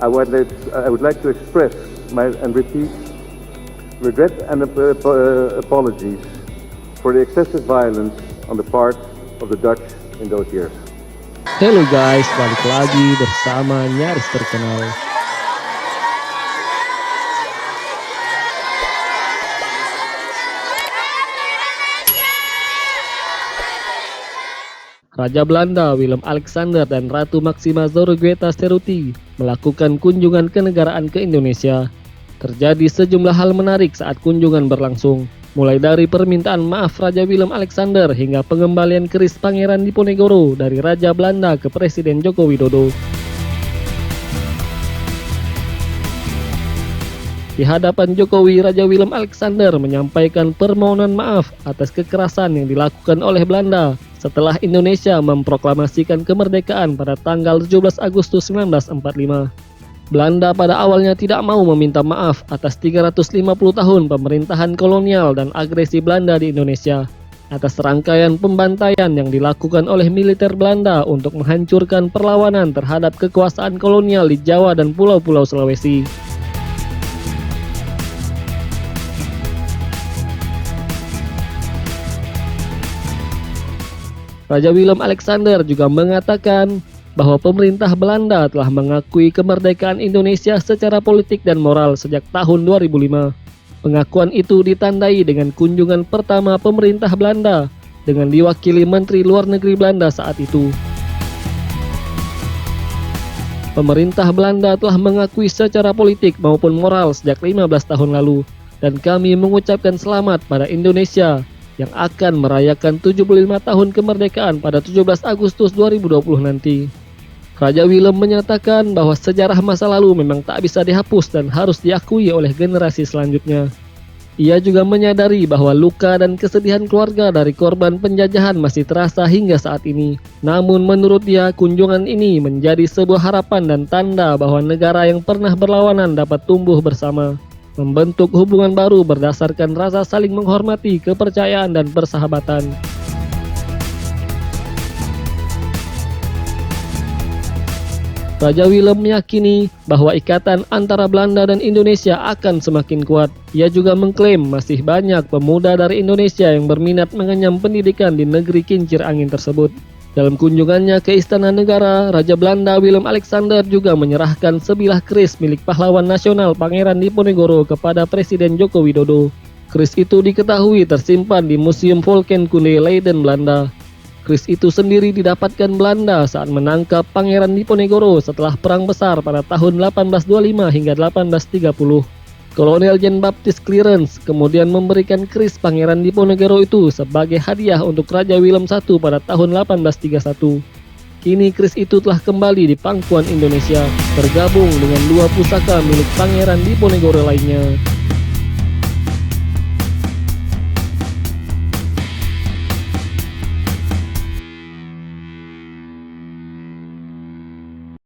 I would like to express and repeat regret and apologies for the excessive violence on the part of the Dutch in those years. Halo guys, balik lagi bersama Nyaris Terkenal. Raja Belanda Willem-Alexander dan Ratu Maxima Zorreguieta-Cerruti melakukan kunjungan kenegaraan ke Indonesia. Terjadi sejumlah hal menarik saat kunjungan berlangsung, mulai dari permintaan maaf Raja Willem-Alexander hingga pengembalian keris Pangeran Diponegoro dari Raja Belanda ke Presiden Joko Widodo. Di hadapan Jokowi, Raja Willem-Alexander menyampaikan permohonan maaf atas kekerasan yang dilakukan oleh Belanda setelah Indonesia memproklamasikan kemerdekaan pada tanggal 17 Agustus 1945. Belanda pada awalnya tidak mau meminta maaf atas 350 tahun pemerintahan kolonial dan agresi Belanda di Indonesia, atas rangkaian pembantaian yang dilakukan oleh militer Belanda untuk menghancurkan perlawanan terhadap kekuasaan kolonial di Jawa dan Pulau-Pulau Sulawesi. Raja Willem-Alexander juga mengatakan bahwa pemerintah Belanda telah mengakui kemerdekaan Indonesia secara politik dan moral sejak tahun 2005. Pengakuan itu ditandai dengan kunjungan pertama pemerintah Belanda dengan diwakili Menteri Luar Negeri Belanda saat itu. Pemerintah Belanda telah mengakui secara politik maupun moral sejak 15 tahun lalu, dan kami mengucapkan selamat pada Indonesia yang akan merayakan 75 tahun kemerdekaan pada 17 Agustus 2020 nanti. Raja Willem menyatakan bahwa sejarah masa lalu memang tak bisa dihapus dan harus diakui oleh generasi selanjutnya. Ia juga menyadari bahwa luka dan kesedihan keluarga dari korban penjajahan masih terasa hingga saat ini. Namun menurut dia, kunjungan ini menjadi sebuah harapan dan tanda bahwa negara yang pernah berlawanan dapat tumbuh bersama, membentuk hubungan baru berdasarkan rasa saling menghormati, kepercayaan, dan persahabatan. Raja Willem meyakini bahwa ikatan antara Belanda dan Indonesia akan semakin kuat. Ia juga mengklaim masih banyak pemuda dari Indonesia yang berminat mengenyam pendidikan di negeri kincir angin tersebut. Dalam kunjungannya ke Istana Negara, Raja Belanda Willem-Alexander juga menyerahkan sebilah keris milik pahlawan nasional Pangeran Diponegoro kepada Presiden Joko Widodo. Keris itu diketahui tersimpan di Museum Volkenkunde Leiden, Belanda. Keris itu sendiri didapatkan Belanda saat menangkap Pangeran Diponegoro setelah Perang Besar pada tahun 1825 hingga 1830. Kolonel Jean Baptiste Clearance kemudian memberikan keris Pangeran Diponegoro itu sebagai hadiah untuk Raja Willem I pada tahun 1831. Kini keris itu telah kembali di pangkuan Indonesia, bergabung dengan dua pusaka milik Pangeran Diponegoro lainnya.